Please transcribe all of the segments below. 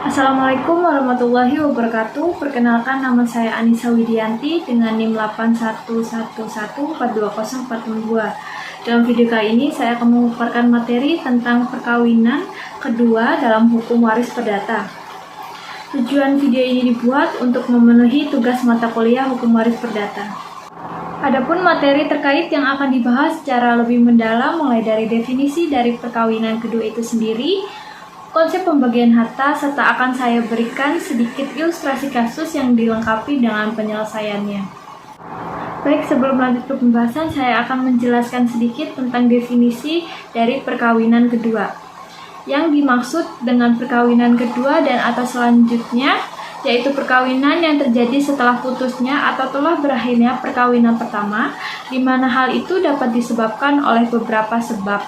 Assalamualaikum warahmatullahi wabarakatuh. Perkenalkan, nama saya Anissa Widianti dengan NIM 8111420462. Dalam video kali ini saya akan memaparkan materi tentang perkawinan kedua dalam hukum waris perdata. Tujuan video ini dibuat untuk memenuhi tugas mata kuliah hukum waris perdata. Adapun materi terkait yang akan dibahas secara lebih mendalam mulai dari definisi dari perkawinan kedua itu sendiri, konsep pembagian harta, serta akan saya berikan sedikit ilustrasi kasus yang dilengkapi dengan penyelesaiannya. Baik, sebelum lanjut ke pembahasan, saya akan menjelaskan sedikit tentang definisi dari perkawinan kedua. Yang dimaksud dengan perkawinan kedua dan atau selanjutnya, yaitu perkawinan yang terjadi setelah putusnya atau telah berakhirnya perkawinan pertama, di mana hal itu dapat disebabkan oleh beberapa sebab,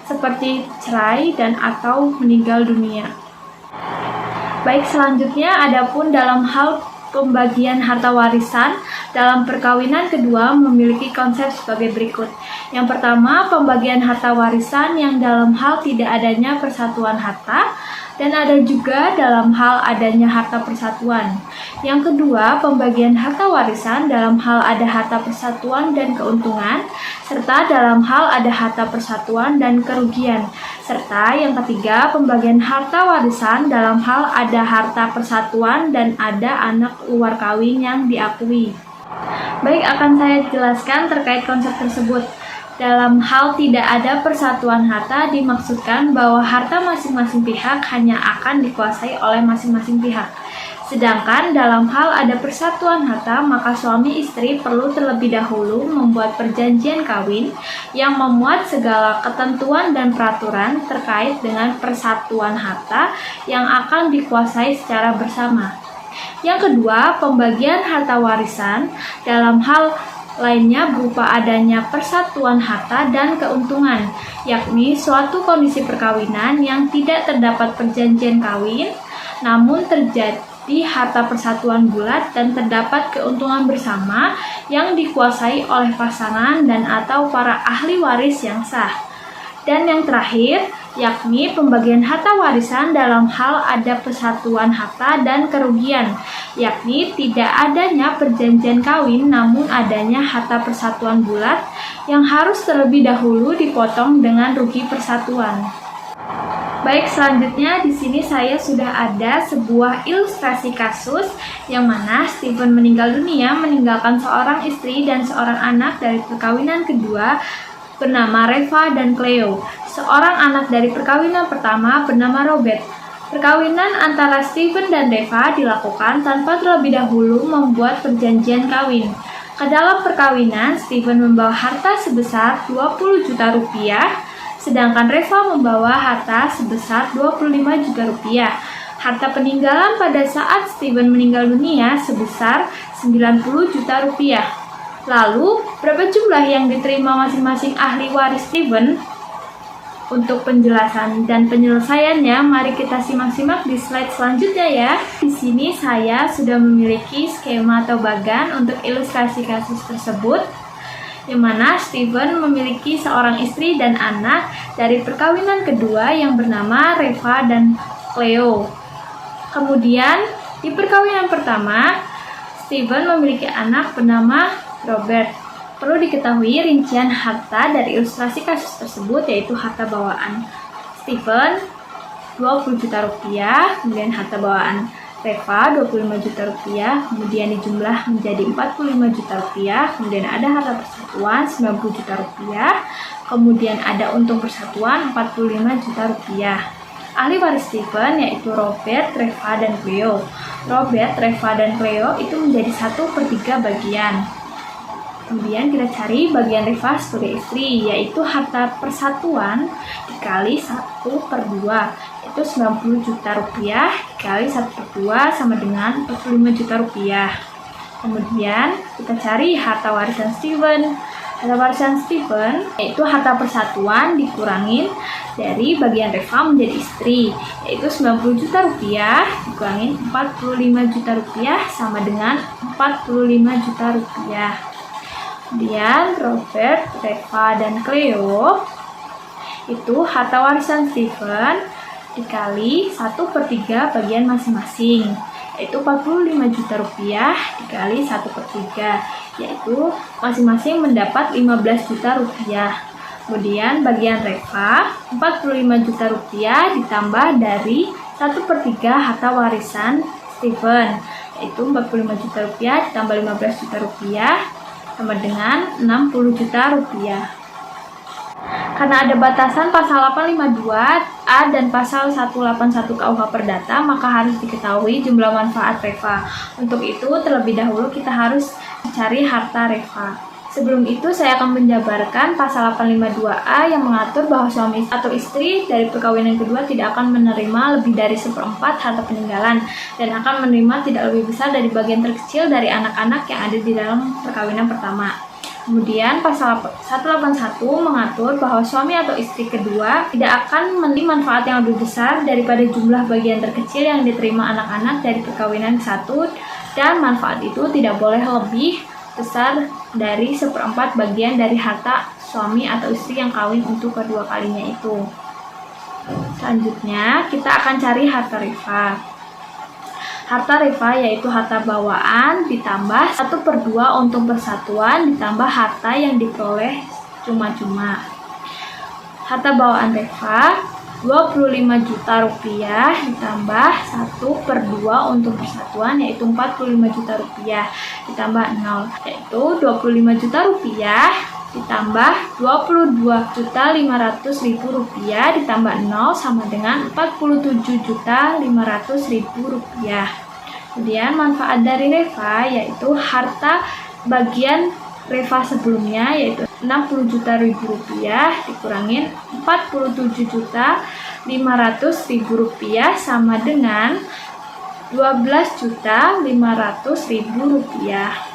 seperti cerai dan atau meninggal dunia. Baik, selanjutnya adapun dalam hal pembagian harta warisan dalam perkawinan kedua memiliki konsep sebagai berikut. Yang pertama, pembagian harta warisan yang dalam hal tidak adanya persatuan harta, dan ada juga dalam hal adanya harta persatuan. Yang kedua, pembagian harta warisan dalam hal ada harta persatuan dan keuntungan, serta dalam hal ada harta persatuan dan kerugian. Serta yang ketiga, pembagian harta warisan dalam hal ada harta persatuan dan ada anak luar kawin yang diakui. Baik, akan saya jelaskan terkait konsep tersebut. Dalam hal tidak ada persatuan harta dimaksudkan bahwa harta masing-masing pihak hanya akan dikuasai oleh masing-masing pihak. Sedangkan dalam hal ada persatuan harta, maka suami istri perlu terlebih dahulu membuat perjanjian kawin yang memuat segala ketentuan dan peraturan terkait dengan persatuan harta yang akan dikuasai secara bersama. Yang kedua, pembagian harta warisan dalam hal lainnya berupa adanya persatuan harta dan keuntungan, yakni suatu kondisi perkawinan yang tidak terdapat perjanjian kawin, namun terjadi harta persatuan bulat dan terdapat keuntungan bersama yang dikuasai oleh pasangan dan atau para ahli waris yang sah. Dan yang terakhir, yakni pembagian harta warisan dalam hal ada persatuan harta dan kerugian, yakni tidak adanya perjanjian kawin namun adanya harta persatuan bulat yang harus terlebih dahulu dipotong dengan rugi persatuan. Baik, selanjutnya di sini saya sudah ada sebuah ilustrasi kasus yang mana Steven meninggal dunia meninggalkan seorang istri dan seorang anak dari perkawinan kedua bernama Reva dan Cleo. Seorang anak dari perkawinan pertama bernama Robert. Perkawinan antara Steven dan Reva dilakukan tanpa terlebih dahulu membuat perjanjian kawin. Ke dalam perkawinan, Steven membawa harta sebesar 20 juta rupiah, sedangkan Reva membawa harta sebesar 25 juta rupiah. Harta peninggalan pada saat Steven meninggal dunia sebesar 90 juta rupiah. Lalu, berapa jumlah yang diterima masing-masing ahli waris Steven? Untuk penjelasan dan penyelesaiannya, mari kita simak-simak di slide selanjutnya ya. Di sini saya sudah memiliki skema atau bagan untuk ilustrasi kasus tersebut, di mana Steven memiliki seorang istri dan anak dari perkawinan kedua yang bernama Reva dan Cleo. Kemudian, di perkawinan pertama, Steven memiliki anak bernama Robert. Perlu diketahui rincian harta dari ilustrasi kasus tersebut, yaitu harta bawaan Steven 20 juta rupiah, kemudian harta bawaan Reva 25 juta rupiah, kemudian dijumlah menjadi 45 juta rupiah, kemudian ada harta persatuan 90 juta rupiah, kemudian ada untung persatuan 45 juta rupiah. Ahli waris Steven yaitu Robert, Reva, dan Cleo. Robert, Reva, dan Cleo itu menjadi 1/3 bagian. Kemudian kita cari bagian Reva sebagai istri, yaitu harta persatuan dikali 1/2, yaitu 90 juta rupiah dikali 1/2 sama dengan 45 juta rupiah. Kemudian kita cari harta warisan Steven. Harta warisan Steven yaitu harta persatuan dikurangin dari bagian Reva menjadi istri, yaitu 90 juta rupiah dikurangin 45 juta rupiah sama dengan 45 juta rupiah. Kemudian Robert, Reva, dan Cleo itu harta warisan Steven dikali 1/3 bagian masing-masing, yaitu 45 juta rupiah dikali 1/3, yaitu masing-masing mendapat 15 juta rupiah. Kemudian bagian Reva 45 juta rupiah ditambah dari 1/3 harta warisan Steven, yaitu 45 juta rupiah ditambah 15 juta rupiah sama dengan 60 juta rupiah. Karena ada batasan pasal 852A dan pasal 181 KUH Perdata, maka harus diketahui jumlah manfaat Reva. Untuk itu, terlebih dahulu kita harus mencari harta Reva. Sebelum itu, saya akan menjabarkan pasal 852A yang mengatur bahwa suami atau istri dari perkawinan kedua tidak akan menerima lebih dari 1/4 harta peninggalan dan akan menerima tidak lebih besar dari bagian terkecil dari anak-anak yang ada di dalam perkawinan pertama. Kemudian pasal 181 mengatur bahwa suami atau istri kedua tidak akan menerima manfaat yang lebih besar daripada jumlah bagian terkecil yang diterima anak-anak dari perkawinan satu, dan manfaat itu tidak boleh lebih besar dari 1/4 bagian dari harta suami atau istri yang kawin untuk kedua kalinya itu. Selanjutnya kita akan cari harta Reva. Harta Reva yaitu harta bawaan ditambah 1/2 untung persatuan ditambah harta yang diperoleh cuma-cuma. Harta bawaan Reva 25 juta rupiah ditambah 1/2 untung persatuan yaitu 45 juta rupiah ditambah 0, yaitu 25 juta rupiah ditambah 22.500.000 rupiah ditambah 0 sama dengan 47.500.000 rupiah. Kemudian manfaat dari Reva yaitu harta bagian Reva sebelumnya yaitu 60 juta rupiah dikurangin 47.500.000 rupiah sama dengan 12.500.000 rupiah.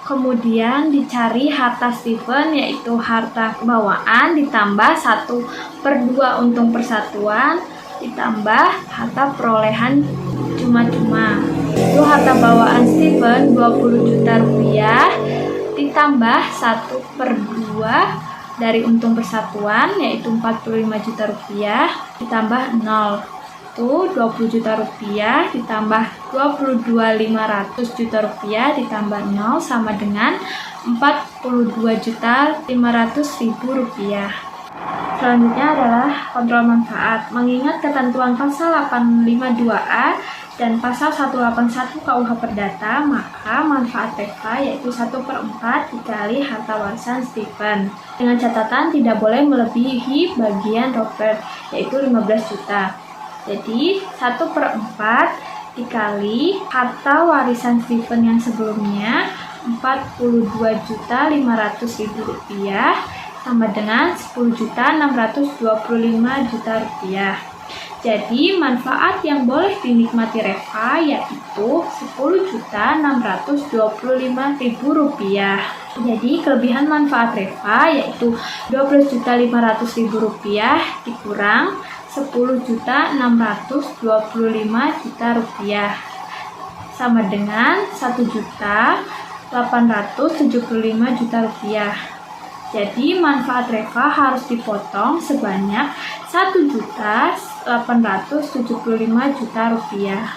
Kemudian dicari harta Steven yaitu harta bawaan ditambah 1/2 untung persatuan ditambah harta perolehan cuma-cuma. Itu harta bawaan Steven 20 juta rupiah ditambah 1/2 dari untung persatuan yaitu 45 juta rupiah ditambah 0, itu 20 juta rupiah ditambah 22.500 juta rupiah ditambah 0 sama dengan 42.500.000 rupiah. Selanjutnya adalah kontrol manfaat. Mengingat ketentuan pasal 852A dan pasal 181 KUH Perdata, maka manfaat Reva yaitu 1/4 dikali harta warisan Steven. Dengan catatan tidak boleh melebihi bagian Robert yaitu 15 juta. Jadi 1/4 dikali harta warisan Steven yang sebelumnya 42.500.000 rupiah sama dengan 10.625.000 rupiah. Jadi manfaat yang boleh dinikmati Reva yaitu 10.625.000 rupiah. Jadi kelebihan manfaat Reva yaitu 12.500.000 rupiah dikurang 10.625.000 rupiah sama dengan 1.875.000 rupiah. Jadi manfaat Reva harus dipotong sebanyak 1.875.000 rupiah.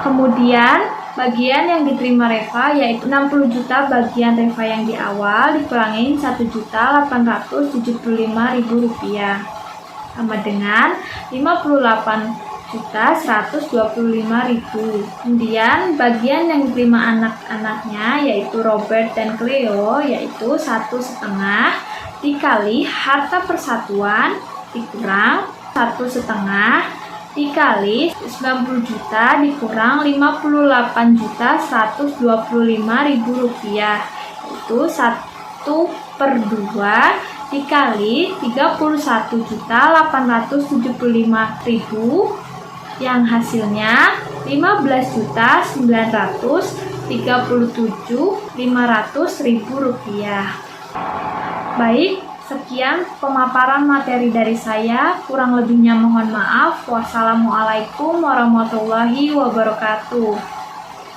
Kemudian bagian yang diterima Reva yaitu 60 juta bagian Reva yang di awal dikurangi 1.875.000 rupiah sama dengan 58.125.000. Kemudian bagian yang diterima anak-anaknya yaitu Robert dan Cleo yaitu 1,5 dikali harta persatuan dikurang 1,5 dikali 90 juta dikurang 58.125.000 rupiah, yaitu 1/2 dikali 31.875.000 yang hasilnya 15.937.500.000 rupiah. Baik, sekian pemaparan materi dari saya, kurang lebihnya mohon maaf. Wassalamualaikum warahmatullahi wabarakatuh.